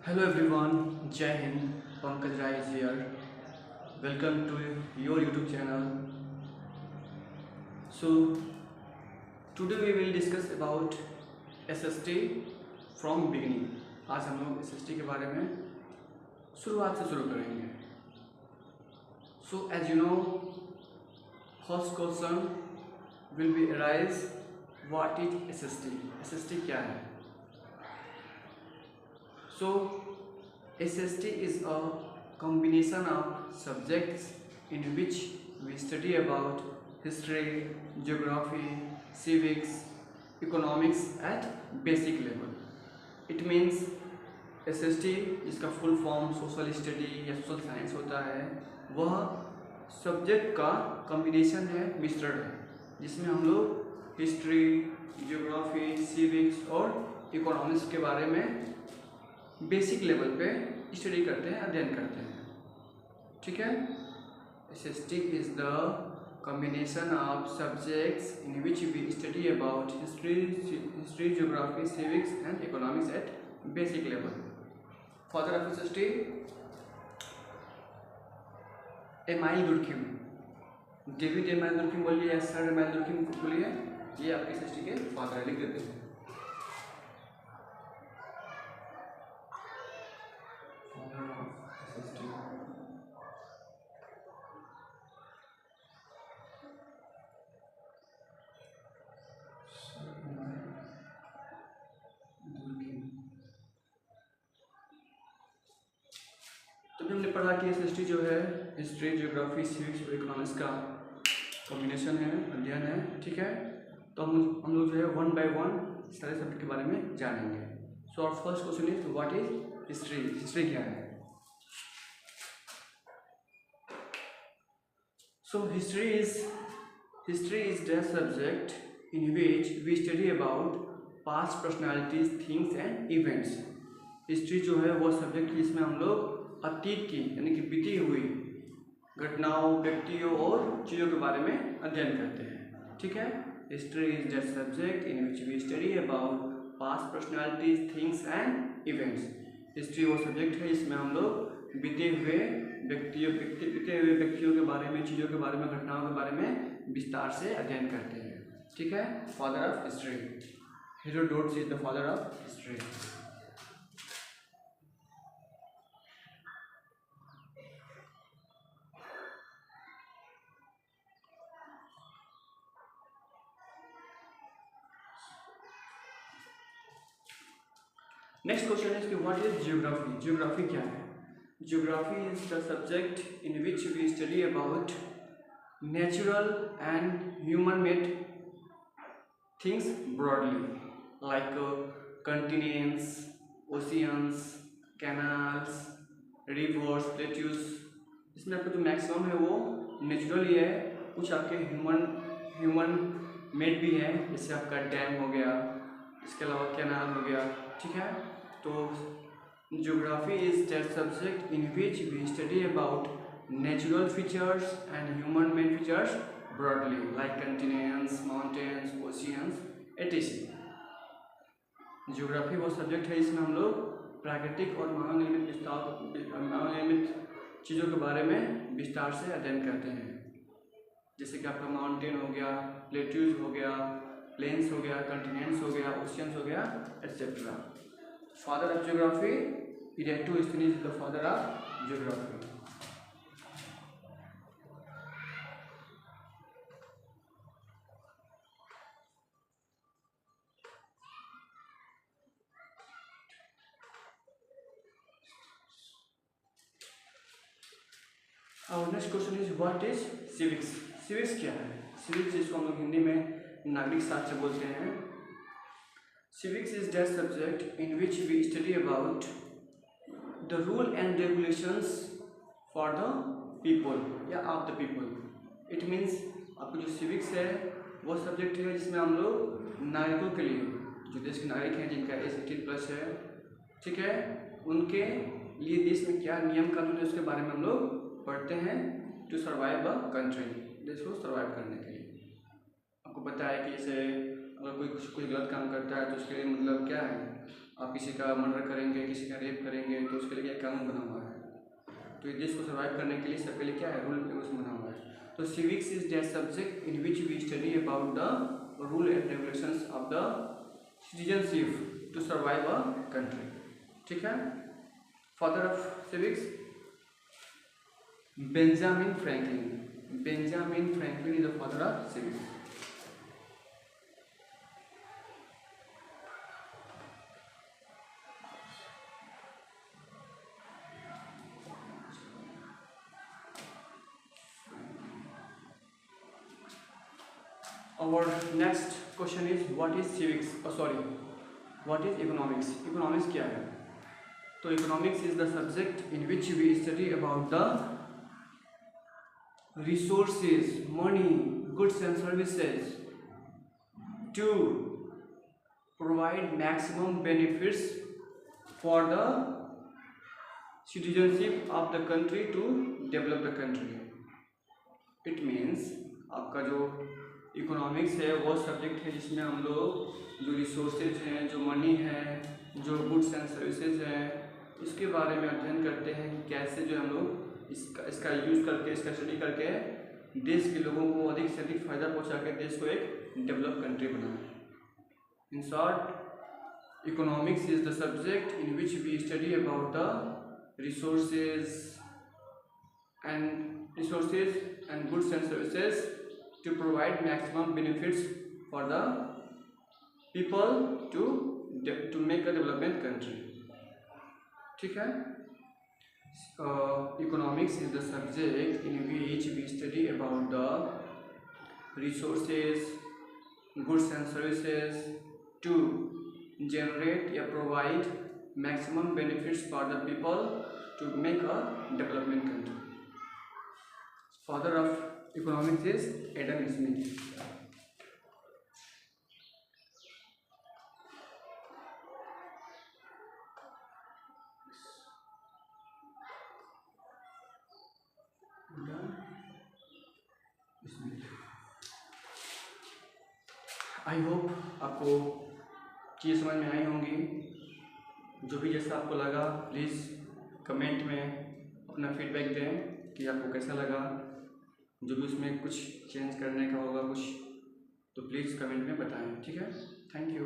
Hello everyone, Jai Hind, Pankaj Rai is here. Welcome to your YouTube channel. So today we will discuss about SST from beginning. आज हम लोग SST के बारे में शुरुआत से शुरू करेंगे. So as you know, first question will be arise, what is SST? SST क्या है? So SST is a combination of subjects in which we study about history, geography, civics, economics at basic level. It means SST जिसका full form social study या social science होता है, वह subject का combination है, मिश्रण है, जिसमें हम लोग हिस्ट्री, जियोग्राफी, सिविक्स और इकोनॉमिक्स के बारे में बेसिक लेवल पे स्टडी करते हैं, अध्ययन करते हैं. ठीक है. SST is the combination of subjects in which we study about history, geography, civics and economics at basic level. Father of SST Emile Durkheim. David Emile Durkheim बोलिए या सर एमाइल दुर्खिम बोलिए, ये आपके SST के father लिख देते हैं. तो हमने पढ़ा कि SST जो है हिस्ट्री, जियोग्राफी, सिविक्स और इकोनॉमिक्स का कॉम्बिनेशन है, अध्ययन है. ठीक है. तो हम लोग जो है वन बाय वन सारे सब्जेक्ट के बारे में जानेंगे. So our first question is what is history. History क्या है? So history is that subject in which we study about past personalities, things and events. History जो है वो सब्जेक्ट जिसमें हम लोग अतीत की यानी कि बीती हुई घटनाओं, व्यक्तियों और चीज़ों के बारे में अध्ययन करते हैं. ठीक है. History is that subject in which we study about past personalities, things and events. History वो सब्जेक्ट है जिसमें हम लोग बीते हुए व्यक्तियों के बारे में, चीज़ों के बारे में, घटनाओं के बारे में विस्तार से अध्ययन करते हैं. ठीक है. Father of history Herodotus is the father of history. Next question is कि व्हाट इज जियोग्राफी. जियोग्राफी क्या है? Geography is the subject in which we study about natural and human made things broadly, like continents, oceans, canals, rivers, plateaus. इसमें आपका जो maximum है वो natural ही है, कुछ आपके ह्यूमन मेड भी है, जैसे आपका डैम हो गया, इसके अलावा कैनाल हो गया. ठीक है. तो geography is that subject in which we study about natural features and human made features broadly, like continents, mountains, oceans etc. Geography वो सब्जेक्ट है जिसमें हम लोग प्राकृतिक और मानव निर्मित चीज़ों के बारे में विस्तार से अध्ययन करते हैं, जैसे कि आपका माउंटेन हो गया, प्लेट्यूज हो गया, प्लेन्स हो गया, कंटिनेंट्स हो गया, ओशियंस हो गया etcetera. Father of geography Eratosthenes is the father of geography. और next question is what is civics. Civics क्या है? सिविक्स जिसको हम लोग हिंदी में नागरिक शास्त्र बोलते हैं. Civics is that subject in which we study about the rule and regulations for the people या of the people. It means आपको जो सिविक्स है वो सब्जेक्ट है जिसमें हम लोग नागरिकों के लिए, जो देश के नागरिक हैं जिनका एज 18+ है, ठीक है, उनके लिए देश में क्या नियम कानून है उसके बारे में हम लोग पढ़ते हैं. टू सर्वाइव अ कंट्री, देश को सर्वाइव करने के लिए. आपको पता है कि जैसे अगर कोई गलत काम करता है तो उसके लिए मतलब क्या है, आप किसी का मर्डर करेंगे, किसी का रेप करेंगे तो उसके लिए क्या कानून बना हुआ है। तो इस देश को सर्वाइव करने के लिए सबके लिए क्या है, रूल रेगुलेशन बना हुआ है। तो civics is that subject in which we study about the rule and regulations of the citizenship to survive a country. ठीक है। Father of civics Benjamin Franklin. Benjamin Franklin is the father of civics. Our next question is what is civics? What is economics? Economics क्या है? तो economics is the subject in which we study about the resources, money, goods and services to provide maximum benefits for the citizenship of the country to develop the country. It means आपका जो economics है वो subject है जिसमें हम लोग जो resources हैं, जो मनी है, जो गुड्स एंड सर्विसेज हैं, इसके बारे में अध्ययन करते हैं कि कैसे जो हम लोग इसका यूज़ करके, इसका स्टडी करके देश के लोगों को अधिक से अधिक फ़ायदा पहुंचा के देश को एक डेवलप कंट्री बनाए। In short, economics is the subject in which we study about the resources and goods and services to provide maximum benefits for the people to make a development country. ठीक है। Economics is the subject in which we study about the resources, goods and services to generate or provide maximum benefits for the people to make a development country. Father of economics is Adam Smith. I hope आपको चीज़ समझ में आई होंगी। जो भी जैसा आपको लगा please comment में अपना फीडबैक दें कि आपको कैसा लगा। जो भी उसमें कुछ चेंज करने का होगा कुछ तो प्लीज़ कमेंट में बताएं। ठीक है। Thank you.